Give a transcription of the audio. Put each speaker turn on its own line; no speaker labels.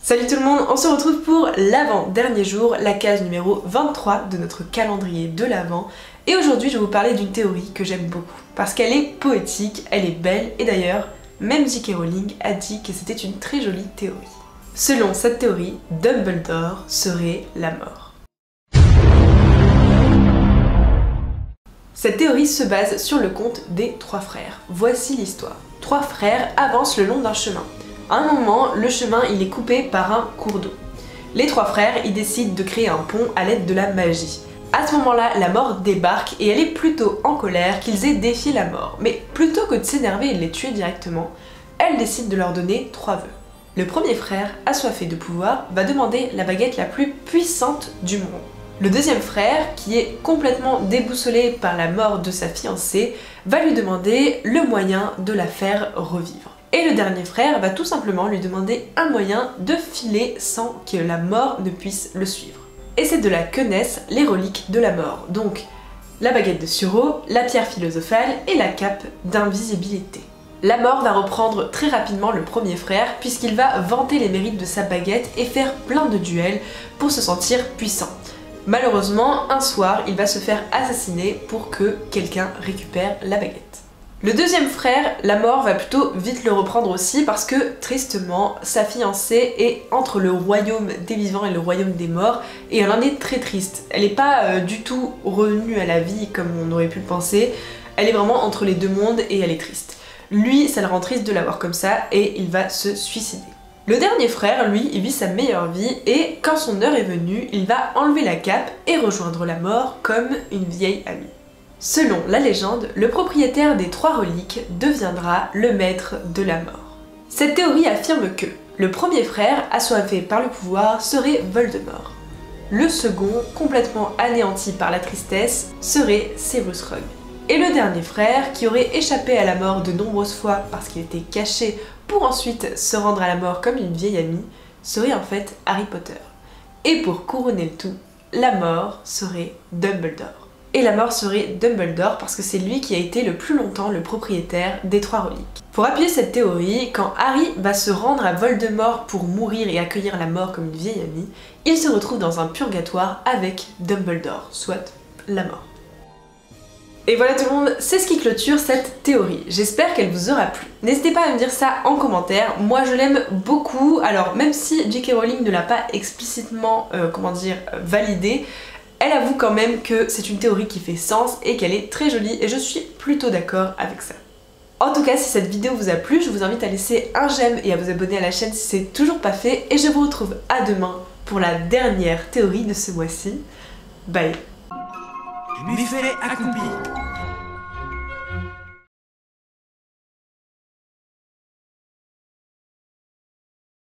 Salut tout le monde, on se retrouve pour l'avant-dernier jour, la case numéro 23 de notre calendrier de l'Avent. Et aujourd'hui je vais vous parler d'une théorie que j'aime beaucoup, parce qu'elle est poétique, elle est belle, et d'ailleurs, même J.K. Rowling a dit que c'était une très jolie théorie. Selon cette théorie, Dumbledore serait la mort. Cette théorie se base sur le conte des trois frères. Voici l'histoire. Trois frères avancent le long d'un chemin. À un moment, le chemin il est coupé par un cours d'eau. Les trois frères ils décident de créer un pont à l'aide de la magie. À ce moment-là, la mort débarque et elle est plutôt en colère qu'ils aient défié la mort. Mais plutôt que de s'énerver et de les tuer directement, elle décide de leur donner trois vœux. Le premier frère, assoiffé de pouvoir, va demander la baguette la plus puissante du monde. Le deuxième frère, qui est complètement déboussolé par la mort de sa fiancée, va lui demander le moyen de la faire revivre. Et le dernier frère va tout simplement lui demander un moyen de filer sans que la mort ne puisse le suivre. Et c'est de là que naissent les reliques de la mort, donc la baguette de Suro, la pierre philosophale et la cape d'invisibilité. La mort va reprendre très rapidement le premier frère puisqu'il va vanter les mérites de sa baguette et faire plein de duels pour se sentir puissant. Malheureusement, un soir, il va se faire assassiner pour que quelqu'un récupère la baguette. Le deuxième frère, la mort va plutôt vite le reprendre aussi parce que, tristement, sa fiancée est entre le royaume des vivants et le royaume des morts et elle en est très triste. Elle n'est pas du tout revenue à la vie comme on aurait pu le penser, elle est vraiment entre les deux mondes et elle est triste. Lui, ça le rend triste de la voir comme ça et il va se suicider. Le dernier frère, lui, il vit sa meilleure vie et quand son heure est venue, il va enlever la cape et rejoindre la mort comme une vieille amie. Selon la légende, le propriétaire des trois reliques deviendra le maître de la mort. Cette théorie affirme que le premier frère, assoiffé par le pouvoir, serait Voldemort. Le second, complètement anéanti par la tristesse, serait Severus Rogue. Et le dernier frère, qui aurait échappé à la mort de nombreuses fois parce qu'il était caché pour ensuite se rendre à la mort comme une vieille amie, serait en fait Harry Potter. Et pour couronner le tout, la mort serait Dumbledore. Et la mort serait Dumbledore parce que c'est lui qui a été le plus longtemps le propriétaire des trois reliques. Pour appuyer cette théorie, quand Harry va se rendre à Voldemort pour mourir et accueillir la mort comme une vieille amie, il se retrouve dans un purgatoire avec Dumbledore, soit la mort. Et voilà tout le monde, c'est ce qui clôture cette théorie. J'espère qu'elle vous aura plu. N'hésitez pas à me dire ça en commentaire, moi je l'aime beaucoup, alors même si J.K. Rowling ne l'a pas explicitement, validée, elle avoue quand même que c'est une théorie qui fait sens et qu'elle est très jolie et je suis plutôt d'accord avec ça. En tout cas, si cette vidéo vous a plu, je vous invite à laisser un j'aime et à vous abonner à la chaîne si c'est toujours pas fait et je vous retrouve à demain pour la dernière théorie de ce mois-ci. Bye!
Méfait accompli.